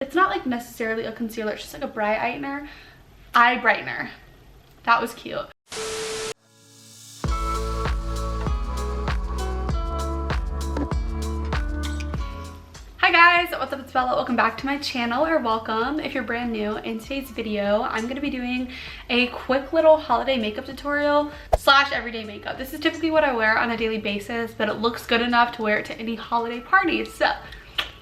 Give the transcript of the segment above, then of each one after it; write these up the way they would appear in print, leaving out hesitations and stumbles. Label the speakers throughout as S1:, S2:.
S1: It's not like necessarily a concealer, it's just like a eye brightener. That was cute. Hi guys, what's up? It's Bella. Welcome back to my channel, or welcome if you're brand new. In today's video, I'm going to be doing a quick little holiday makeup tutorial slash everyday makeup. This is typically what I wear on a daily basis, but it looks good enough to wear it to any holiday parties. So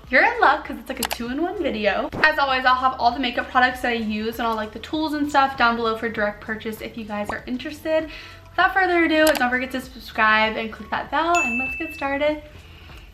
S1: you're in luck because it's like a 2-in-1 video. As always, I'll have all the makeup products that I use and all like the tools and stuff down below for direct purchase if you guys are interested. Without further ado, don't forget to subscribe and click that bell, and let's get started.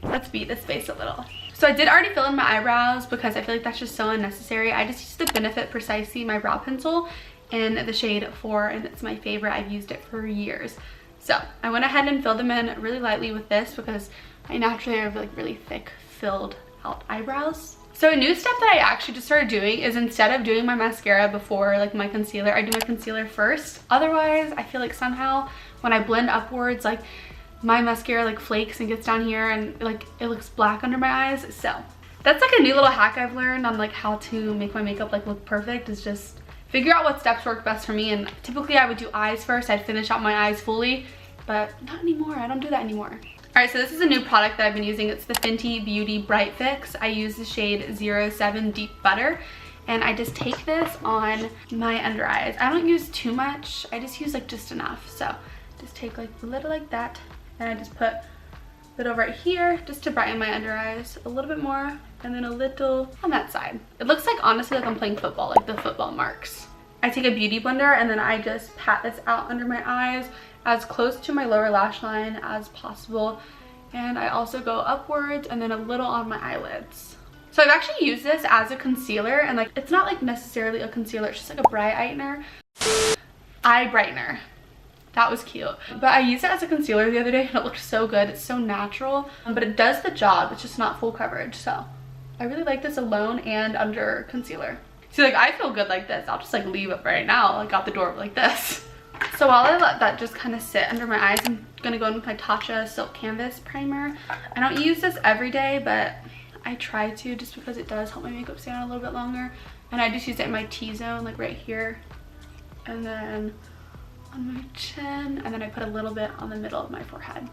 S1: Let's beat this face a little. So I did already fill in my eyebrows because I feel like that's just so unnecessary. I just used the Benefit Precisely my brow pencil in the shade 4, and it's my favorite. I've used it for years. So I went ahead and filled them in really lightly with this because I naturally have like really thick filled out eyebrows. So a new step that I actually just started doing is, instead of doing my mascara before like my concealer, I do my concealer first. Otherwise, I feel like somehow when I blend upwards, like my mascara like flakes and gets down here and like it looks black under my eyes. So that's like a new little hack I've learned on like how to make my makeup like look perfect, is just figure out what steps work best for me. And typically I would do eyes first. I'd finish out my eyes fully, but not anymore. I don't do that anymore. Alright, so this is a new product that I've been using. It's the Fenty Beauty Bright Fix. I use the shade 07 Deep Butter, and I just take this on my under eyes. I don't use too much. I just use like just enough. So just take like a little like that, and I just put a little right here just to brighten my under eyes a little bit more, and then a little on that side. It looks like, honestly, like I'm playing football, like the football marks. I take a beauty blender and then I just pat this out under my eyes as close to my lower lash line as possible, and I also go upwards and then a little on my eyelids. So I've actually used this as a concealer, and like it's not like necessarily a concealer, it's just like a eye brightener. That was cute. But I used it as a concealer the other day and it looked so good. It's so natural, but it does the job. It's just not full coverage. So I really like this alone and under concealer. See, like I feel good like this. I'll just like leave it right now, like out the door like this. So while I let that just kind of sit under my eyes, I'm gonna go in with my Tatcha Silk Canvas Primer. I don't use this every day, but I try to, just because it does help my makeup stay on a little bit longer. And I just use it in my T-zone, like right here, and then on my chin, and then I put a little bit on the middle of my forehead.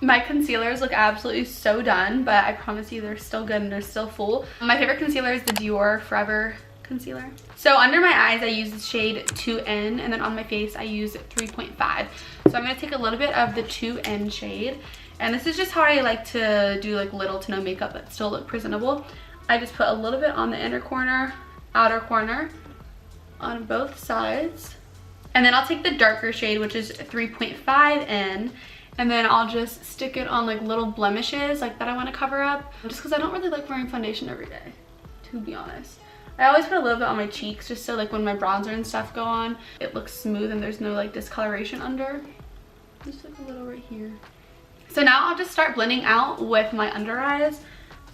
S1: My concealers look absolutely so done, but I promise you they're still good and they're still full. My favorite concealer is the Dior Forever concealer. So under my eyes I use the shade 2N, and then on my face I use 3.5. So I'm going to take a little bit of the 2N shade, and this is just how I like to do like little to no makeup but still look presentable. I just put a little bit on the inner corner, outer corner, on both sides. And then I'll take the darker shade, which is 3.5N, and then I'll just stick it on like little blemishes like that I want to cover up, just because I don't really like wearing foundation every day, to be honest. I always put a little bit on my cheeks just so like when my bronzer and stuff go on, it looks smooth and there's no like discoloration under. Just like a little right here. So now I'll just start blending out with my under eyes.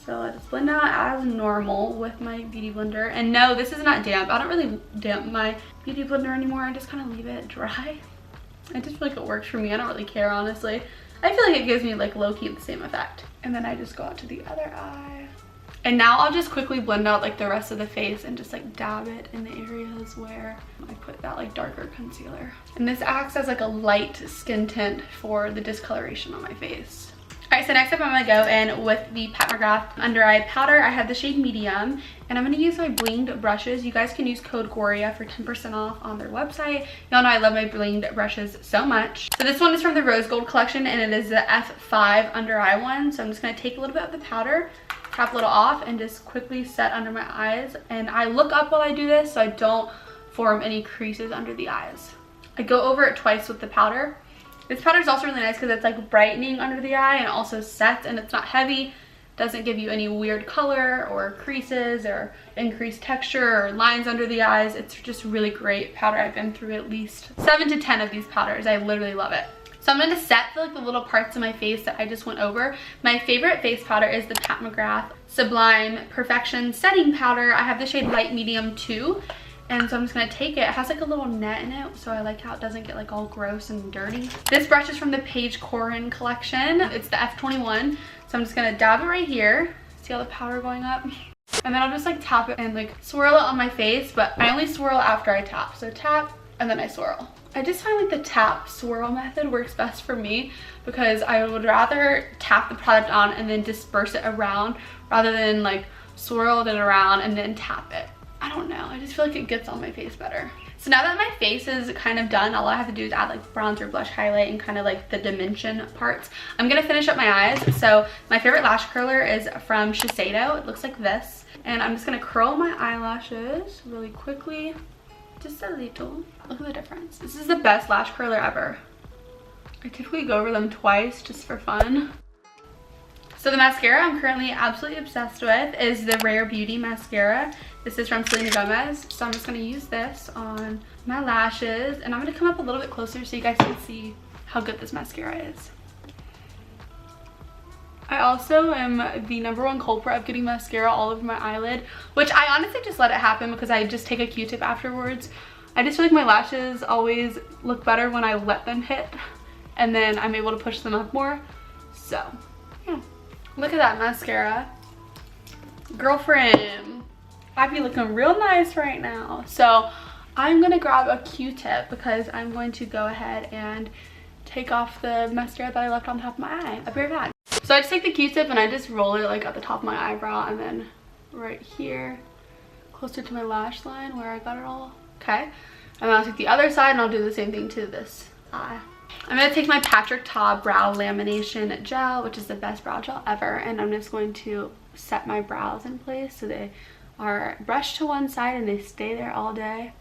S1: So I just blend out as normal with my beauty blender. And no, this is not damp. I don't really damp my beauty blender anymore. I just kind of leave it dry. I just feel like it works for me. I don't really care, honestly. I feel like it gives me like low-key the same effect. And then I just go out to the other eye. And now I'll just quickly blend out like the rest of the face and just like dab it in the areas where I put that like darker concealer. And this acts as like a light skin tint for the discoloration on my face. Alright, so next up I'm going to go in with the Pat McGrath Under Eye Powder. I have the shade Medium, and I'm going to use my blinged brushes. You guys can use code GORIA for 10% off on their website. Y'all know I love my blinged brushes so much. So this one is from the Rose Gold collection, and it is the F5 Under Eye one. So I'm just going to take a little bit of the powder, tap a little off, and just quickly set under my eyes. And I look up while I do this so I don't form any creases under the eyes. I go over it twice with the powder. This powder is also really nice because it's like brightening under the eye and also sets, and it's not heavy. Doesn't give you any weird color or creases or increased texture or lines under the eyes. It's just really great powder. I've been through at least 7 to 10 of these powders. I literally love it. So I'm going to set like the little parts of my face that I just went over. My favorite face powder is the Pat McGrath Sublime Perfection Setting Powder. I have the shade Light Medium 2. And so I'm just going to take it. It has like a little net in it, so I like how it doesn't get like all gross and dirty. This brush is from the Paige Corin collection. It's the F21. So I'm just going to dab it right here. See all the powder going up? And then I'll just like tap it and like swirl it on my face, but I only swirl after I tap. So tap and then I swirl. I just find like the tap swirl method works best for me because I would rather tap the product on and then disperse it around rather than like swirl it around and then tap it. I don't know, I just feel like it gets on my face better. So now that my face is kind of done, all I have to do is add like bronzer, blush, highlight, and kind of like the dimension parts. I'm gonna finish up my eyes. So my favorite lash curler is from Shiseido. It looks like this. And I'm just gonna curl my eyelashes really quickly. Just a little. Look at the difference. This is the best lash curler ever. I typically go over them twice just for fun. So the mascara I'm currently absolutely obsessed with is the Rare Beauty mascara. This is from Selena Gomez. So I'm just gonna use this on my lashes and I'm gonna come up a little bit closer so you guys can see how good this mascara is. I also am the #1 culprit of getting mascara all over my eyelid, which I honestly just let it happen because I just take a Q-tip afterwards. I just feel like my lashes always look better when I let them hit and then I'm able to push them up more. So yeah, look at that mascara. Girlfriend, I be looking real nice right now. So I'm gonna grab a Q-tip because I'm going to go ahead and take off the mascara that I left on top of my eye. I'll be right back. So I just take the Q-tip and I just roll it like at the top of my eyebrow and then right here closer to my lash line where I got it all. Okay, and then I'll take the other side and I'll do the same thing to this eye. I'm going to take my Patrick Ta brow lamination gel, which is the best brow gel ever, and I'm just going to set my brows in place so they are brushed to one side and they stay there all day.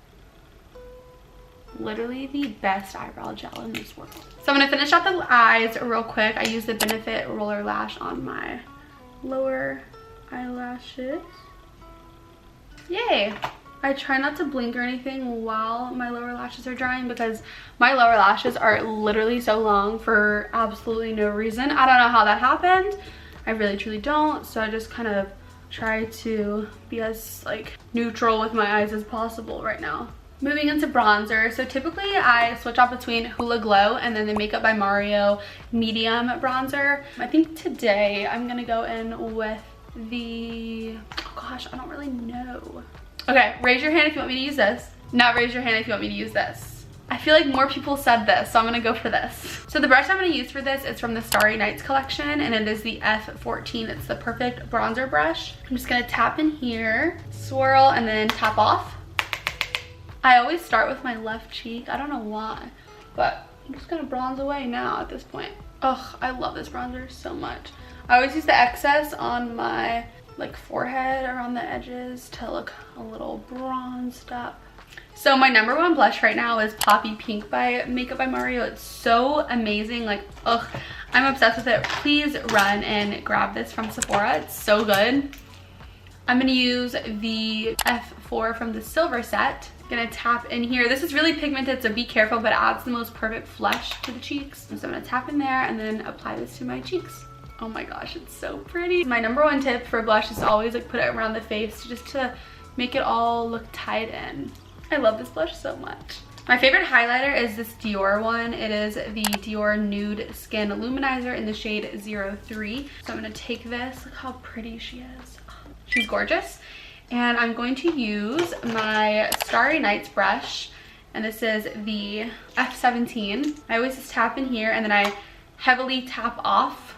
S1: Literally the best eyebrow gel in this world. So I'm going to finish up the eyes real quick. I use the Benefit Roller Lash on my lower eyelashes. Yay! I try not to blink or anything while my lower lashes are drying because my lower lashes are literally so long for absolutely no reason. I don't know how that happened. I really truly don't. So I just kind of try to be as like neutral with my eyes as possible right now. Moving into bronzer. So typically I switch off between Hoola Glow and then the Makeup by Mario medium bronzer. I think today I'm gonna go in with the, oh gosh, I don't really know. Okay, raise your hand if you want me to use this. Not raise your hand if you want me to use this. I feel like more people said this, so I'm gonna go for this. So the brush I'm gonna use for this is from the Starry Nights collection, and it is the F14. It's the perfect bronzer brush. I'm just gonna tap in here, swirl, and then tap off. I always start with my left cheek. I don't know why, but I'm just gonna bronze away now at this point. Ugh, I love this bronzer so much. I always use the excess on my like forehead around the edges to look a little bronzed up. So my #1 blush right now is Poppy Pink by Makeup by Mario. It's so amazing, like, ugh, I'm obsessed with it. Please run and grab this from Sephora. It's so good. I'm gonna use the F4 from the Silver set. Gonna tap in here. This is really pigmented, so be careful, but it adds the most perfect flush to the cheeks. So I'm gonna tap in there and then apply this to my cheeks. Oh my gosh, it's so pretty. My #1 tip for blush is to always like put it around the face just to make it all look tied in. I love this blush so much. My favorite highlighter is this Dior one. It is the Dior Nude Skin Luminizer in the shade 03. So I'm gonna take this. Look how pretty she is. She's gorgeous. And I'm going to use my Starry Nights brush. And this is the F17. I always just tap in here and then I heavily tap off.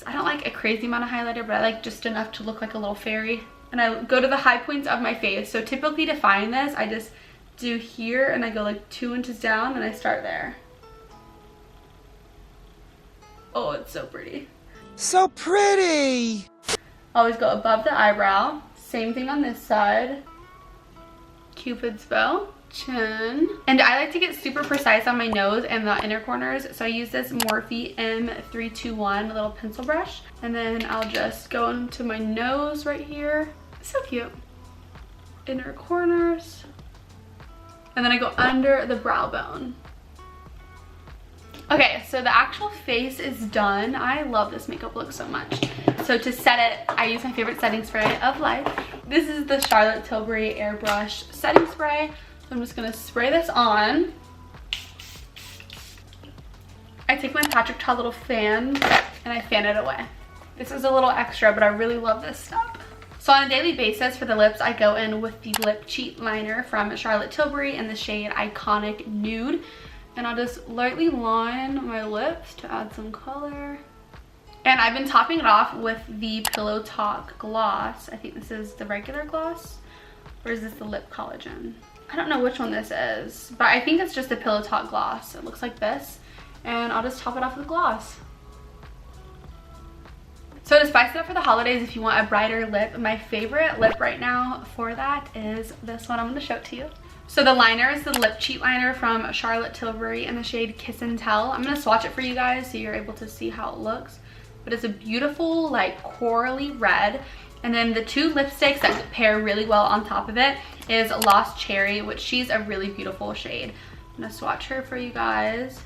S1: I don't like a crazy amount of highlighter, but I like just enough to look like a little fairy. And I go to the high points of my face. So typically to find this, I just do here and I go like 2 inches down and I start there. Oh, it's so pretty.
S2: So pretty!
S1: Always go above the eyebrow. Same thing on this side. Cupid's bow. Chin. And I like to get super precise on my nose and the inner corners, so I use this Morphe M321 little pencil brush, and then I'll just go into my nose right here. So cute. Inner corners, and then I go under the brow bone. Okay, so the actual face is done. I love this makeup look so much. So to set it, I use my favorite setting spray of life. This is the Charlotte Tilbury Airbrush setting spray. I'm just gonna spray this on. I take my Patrick Ta little fan and I fan it away. This is a little extra, but I really love this step. So on a daily basis for the lips, I go in with the lip cheat liner from Charlotte Tilbury in the shade Iconic Nude. And I'll just lightly line my lips to add some color. And I've been topping it off with the Pillow Talk gloss. I think this is the regular gloss, or is this the lip collagen? I don't know which one this is, but I think it's just the Pillow Talk gloss. It looks like this, and I'll just top it off with gloss. So to spice it up for the holidays, if you want a brighter lip, my favorite lip right now for that is this one. I'm going to show it to you. So the liner is the lip cheat liner from Charlotte Tilbury in the shade Kiss and Tell. I'm going to swatch it for you guys so you're able to see how it looks. But it's a beautiful like corally red, and then the two lipsticks that pair really well on top of it is Lost Cherry, which she's a really beautiful shade. I'm gonna swatch her for you guys.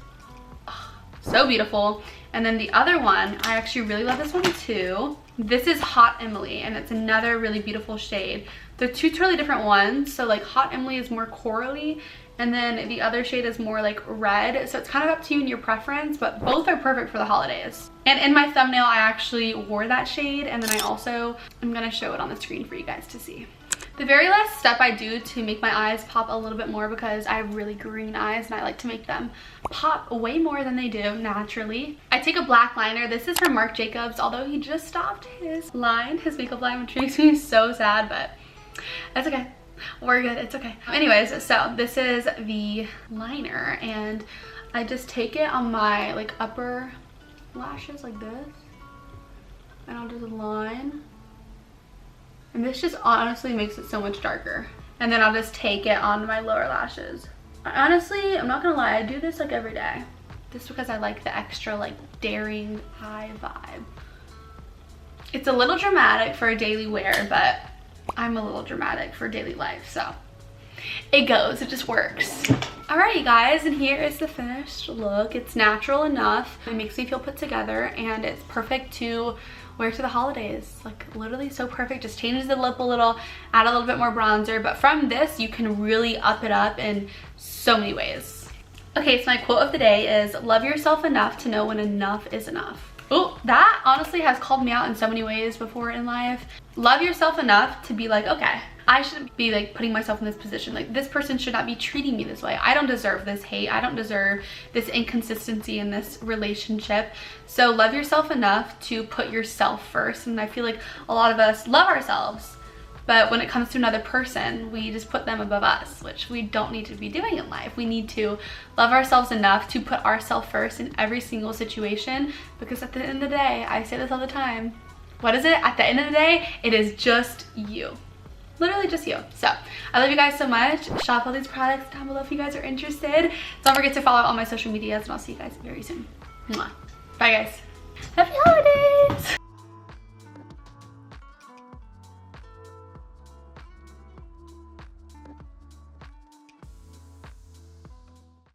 S1: Oh, so beautiful. And then the other one, I actually really love this one too. This is Hot Emily, and it's another really beautiful shade. They're two totally different ones. So like Hot Emily is more corally, and then the other shade is more like red. So it's kind of up to you and your preference, but both are perfect for the holidays. And in my thumbnail, I actually wore that shade, and then I'm gonna show it on the screen for you guys to see. The very last step I do to make my eyes pop a little bit more, because I have really green eyes and I like to make them pop way more than they do naturally. I take a black liner. This is from Marc Jacobs, although he just stopped his makeup line, which makes me so sad, but that's okay. We're good, it's okay. Anyways, so this is the liner, and I just take it on my like upper lashes like this, and I'll just line. And this just honestly makes it so much darker. And then I'll just take it on my lower lashes. Honestly, I'm not gonna lie, I do this like every day. Just because I like the extra like daring eye vibe. It's a little dramatic for a daily wear, but I'm a little dramatic for daily life, so it goes, it just works. Alright, you guys, and here is the finished look. It's natural enough, it makes me feel put together, and it's perfect to wear to the holidays. Like literally so perfect. Just changes the lip a little, add a little bit more bronzer, but from this you can really up it up in so many ways. Okay, so my quote of the day is, love yourself enough to know when enough is enough. Oh, that honestly has called me out in so many ways before in life. Love yourself enough to be like, okay, I shouldn't be like putting myself in this position. Like this person should not be treating me this way. I don't deserve this hate. I don't deserve this inconsistency in this relationship. So love yourself enough to put yourself first. And I feel like a lot of us love ourselves, but when it comes to another person, we just put them above us, which we don't need to be doing in life. We need to love ourselves enough to put ourselves first in every single situation, because at the end of the day, I say this all the time, what is it? At the end of the day, it is just you. Literally just you. So I love you guys so much. Shop all these products down below if you guys are interested. Don't forget to follow all my social medias, and I'll see you guys very soon. Mwah. Bye guys. Happy holidays.